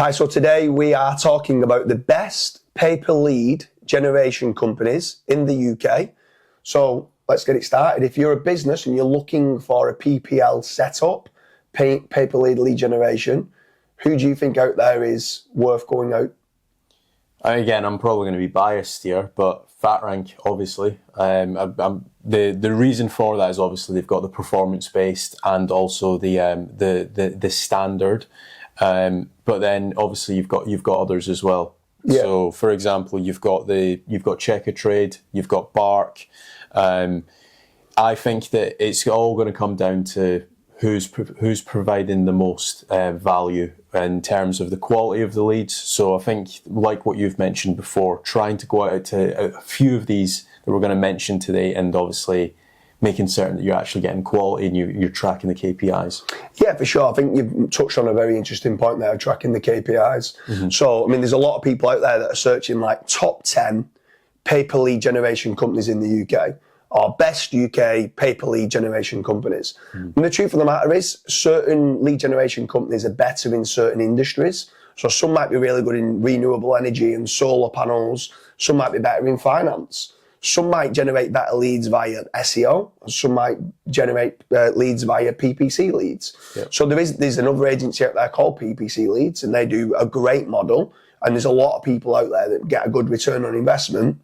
Hi, so today we are talking about the best pay-per lead generation companies in the UK. So let's get it started. If you're a business and you're looking for a PPL setup, pay-per lead generation, who do you think out there is worth going out? Again, I'm probably going to be biased here, but FatRank, obviously. The reason for that is obviously they've got the performance-based and also the standard. But then obviously you've got others as well. Yeah. So for example, you've got Checkatrade, you've got Bark. I think that it's all going to come down to who's providing the most value in terms of the quality of the leads. So I think, like what you've mentioned before, trying to go out to a few of these that we're going to mention today, and obviously making certain that you're actually getting quality and you're tracking the KPIs. Yeah, for sure. I think you've touched on a very interesting point there, tracking the KPIs. Mm-hmm. So, I mean, there's a lot of people out there that are searching like top 10 pay-per-lead generation companies in the UK, or best UK pay-per-lead generation companies. Mm. And the truth of the matter is, certain lead generation companies are better in certain industries. So some might be really good in renewable energy and solar panels. Some might be better in finance. Some might generate better leads via SEO. Some might generate leads via PPC leads. Yep. So there's another agency out there called PPC Leads, and they do a great model. And there's a lot of people out there that get a good return on investment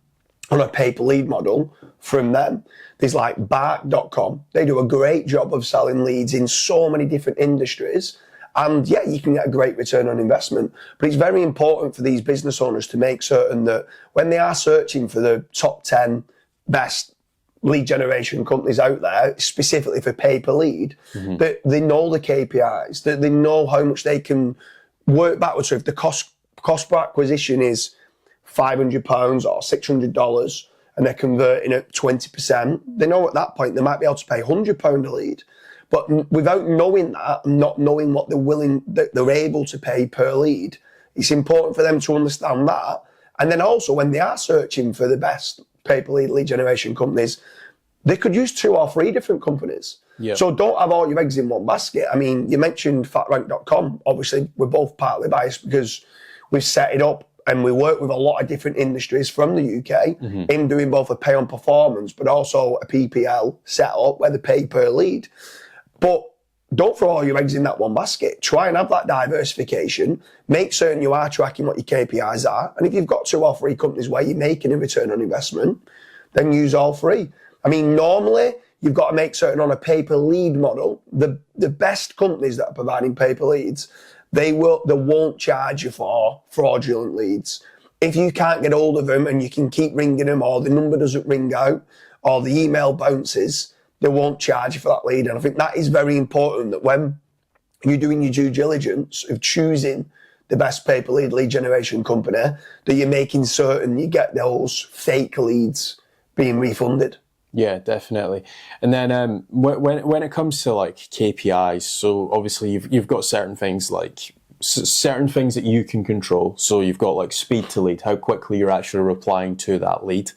on a pay-per-lead model from them. There's like Bark.com. They do a great job of selling leads in so many different industries. And yeah, you can get a great return on investment. But it's very important for these business owners to make certain that when they are searching for the top 10 best lead generation companies out there, specifically for pay-per-lead, mm-hmm. that they know the KPIs, that they know how much they can work backwards. So if the cost per acquisition is £500 or $600 and they're converting at 20%, they know at that point they might be able to pay £100 a lead. But without knowing that, and not knowing what they're able to pay per lead, it's important for them to understand that. And then also when they are searching for the best pay-per-lead lead generation companies, they could use 2 or 3 different companies. Yep. So don't have all your eggs in one basket. I mean, you mentioned FatRank.com. Obviously, we're both partly biased because we've set it up and we work with a lot of different industries from the UK mm-hmm. in doing both a pay on performance, but also a PPL setup where they pay per lead. But don't throw all your eggs in that one basket. Try and have that diversification. Make certain you are tracking what your KPIs are. And if you've got 2 or 3 companies where you're making a return on investment, then use all 3. I mean, normally you've got to make certain on a pay-per-lead model, the best companies that are providing pay-per-leads, they won't charge you for fraudulent leads. If you can't get hold of them and you can keep ringing them, or the number doesn't ring out, or the email bounces, they won't charge you for that lead. And I think that is very important, that when you're doing your due diligence of choosing the best pay-per-lead lead generation company, that you're making certain you get those fake leads being refunded. Yeah, definitely. And then when it comes to like KPIs, so obviously you've got certain things that you can control. So you've got like speed to lead, how quickly you're actually replying to that lead.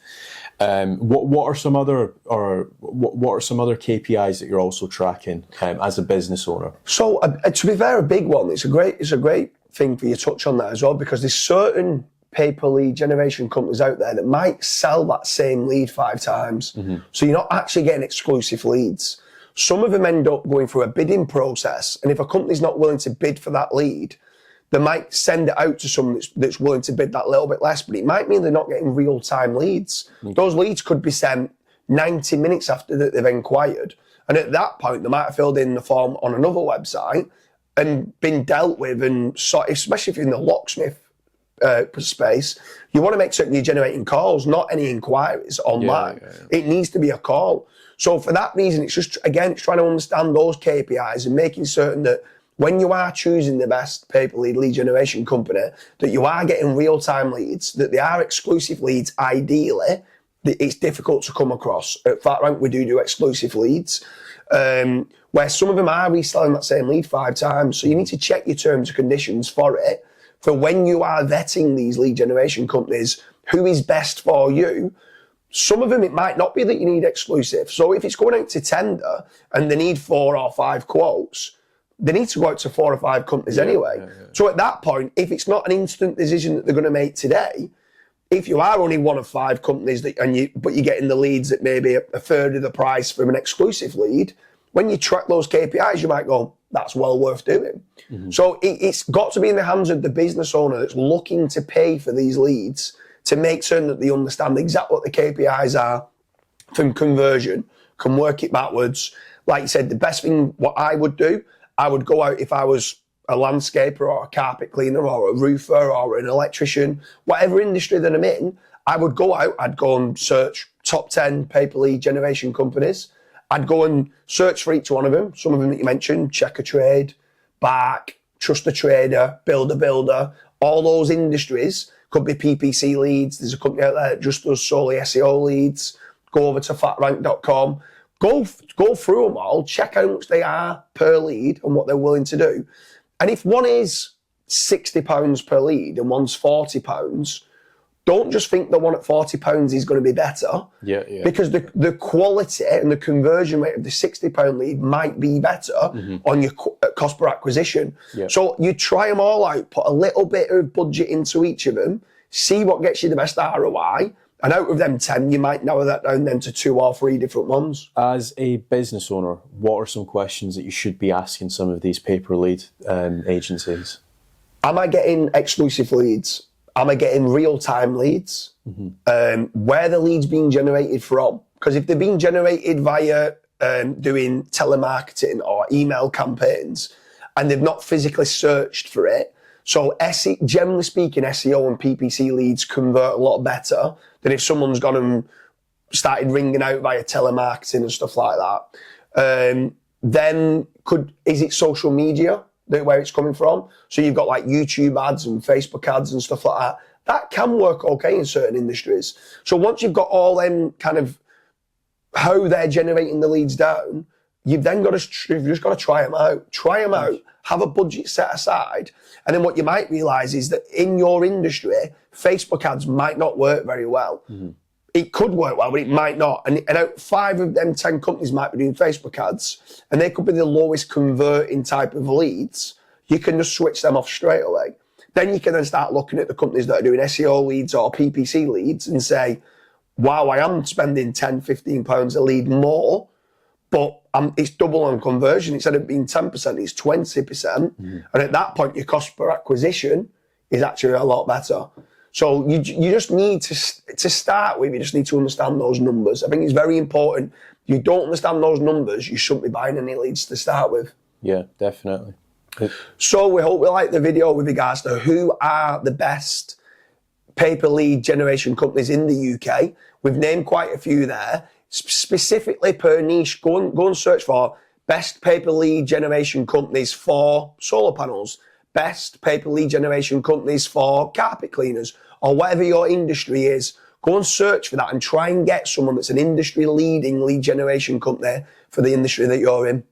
What are some other KPIs that you're also tracking as a business owner? So to be fair, a big one. It's a great thing for you to touch on that as well, because there's certain pay-per-lead generation companies out there that might sell that same lead 5 times. Mm-hmm. So you're not actually getting exclusive leads. Some of them end up going through a bidding process, and if a company's not willing to bid for that lead, they might send it out to someone that's willing to bid that little bit less, but it might mean they're not getting real-time leads. Mm-hmm. Those leads could be sent 90 minutes after that they've inquired, and at that point they might have filled in the form on another website and been dealt with. And so, especially if you're in the locksmith space, you want to make certain you're generating calls, not any inquiries online. Yeah. It needs to be a call. So for that reason, it's just, again, it's trying to understand those KPIs and making certain that when you are choosing the best pay-per-lead lead generation company, that you are getting real-time leads, that they are exclusive leads ideally. It's difficult to come across. At FatRank, we do exclusive leads, where some of them are reselling that same lead 5 times. So you need to check your terms and conditions for it. For when you are vetting these lead generation companies, who is best for you? Some of them, it might not be that you need exclusive. So if it's going out to tender and they need 4 or 5 quotes, they need to go out to 4 or 5 companies anyway. So at that point, if it's not an instant decision that they're going to make today, if you are only one of 5 companies but you're getting the leads at maybe a third of the price from an exclusive lead, when you track those KPIs, you might go, that's well worth doing. So it's got to be in the hands of the business owner that's looking to pay for these leads to make certain that they understand exactly what the KPIs are from conversion, can work it backwards. Like you said, the best thing, what I would do, I would go out if I was a landscaper or a carpet cleaner or a roofer or an electrician, whatever industry that I'm in, I would go out, I'd go and search top 10 pay per lead generation companies. I'd go and search for each one of them. Some of them that you mentioned, Check a Trade, Bark, Trust a Trader, Build a Builder, all those industries. Could be PPC leads. There's a company out there that just does solely SEO leads. Go over to fatrank.com. Go through them all, check how much they are per lead and what they're willing to do. And if one is £60 per lead and one's £40, don't just think the one at £40 is going to be better. Because the quality and the conversion rate of the £60 lead might be better on your cost per acquisition. So you try them all out, put a little bit of budget into each of them, see what gets you the best ROI. And out of them 10, you might narrow that down then to 2 or 3 different ones. As a business owner, what are some questions that you should be asking some of these pay-per-lead agencies? Am I getting exclusive leads? Am I getting real-time leads? Where are the leads being generated from? Because if they're being generated via doing telemarketing or email campaigns and they've not physically searched for it, so generally speaking, SEO and PPC leads convert a lot better than if someone's gone and started ringing out via telemarketing and stuff like that. Then is it social media where it's coming from? So you've got like YouTube ads and Facebook ads and stuff like that. That can work okay in certain industries. So once you've got all them kind of how they're generating the leads down, you've just got to try them out. Try them out. Have a budget set aside. And then what you might realise is that in your industry, Facebook ads might not work very well. It could work well, but it might not. And out 5 of them 10 companies might be doing Facebook ads, and they could be the lowest converting type of leads. You can just switch them off straight away. Then you can then start looking at the companies that are doing SEO leads or PPC leads and say, wow, I am spending £10, £15 a lead more, but it's double on conversion. Instead of being 10%, it's 20%. And at that point, your cost per acquisition is actually a lot better. So you just need to start with, you just need to understand those numbers. I think it's very important. If you don't understand those numbers, you shouldn't be buying any leads to start with. Yeah, definitely. So we hope you like the video with regards to who are the best pay-per-lead generation companies in the UK. We've named quite a few there. Specifically per niche, go and search for best pay-per-lead generation companies for solar panels, best pay-per-lead generation companies for carpet cleaners, or whatever your industry is. Go and search for that and try and get someone that's an industry leading lead generation company for the industry that you're in.